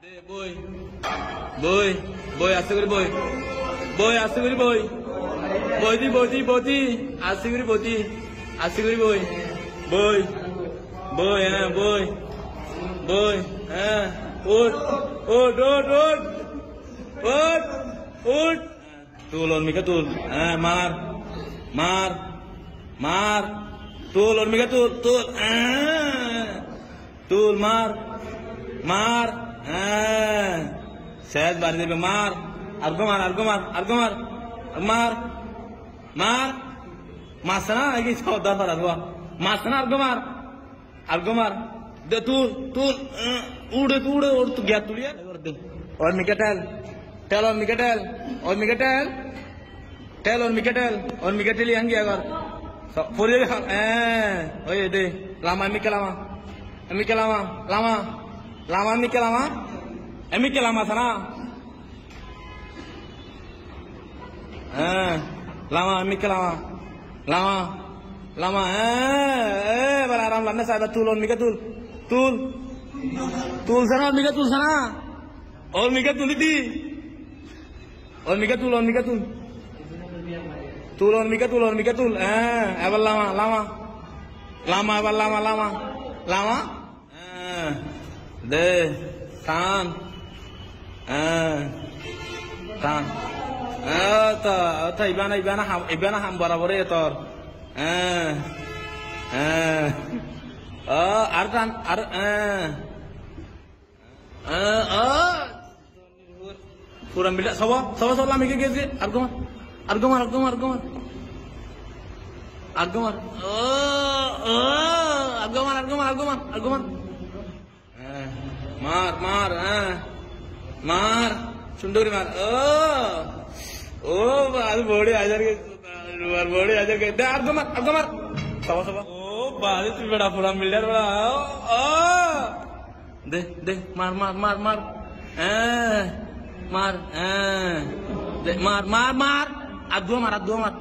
বই বই বই আস্তে করে বই বই আস্তে করে বই বইতি বইতি বইতি আস্তে করে বইতি আস্তে করে বই বই বই হ্যাঁ বই বই হ্যাঁ উঠ উঠ উঠ উঠ উঠ উঠ তুল অর্মিকা তুল হ্যাঁ মার মার মার তুল অর্মিকা তুল তুল তুল মার মার হ্যাঁ শেষ বাড়ি দেবে মার আর্গো মার আর্গো মার আর্গো মার মার মার মাস না এই সর্দার ফার আর্গো মাস না আর্গো মার দে তুল তুল উড়ে উড়ে ওর তো গিয়া তুলিয়া और मिका टेल और मिका टेल और मिका टेल और मिका टेल yang gया कर पूरे ओए दे lama Mika lama Mika lama sana lama Mika lama bala aram lanna sahabat tul और मिका tul sana और मिका tul sana और मिका तुल दी और मिका तुल और मिका तुल एबल lama एबल lama दे तान तान इबाना हम बराबर है तोर आरतान आर पूरा मिला सवा lama के argo mar मार सुंदरी मार ओ बाल बॉडी आजार के दे argo mar सवा ओ बाल तू बड़ा पूरा मिल बड़ा दे मार मार argo mar argo mar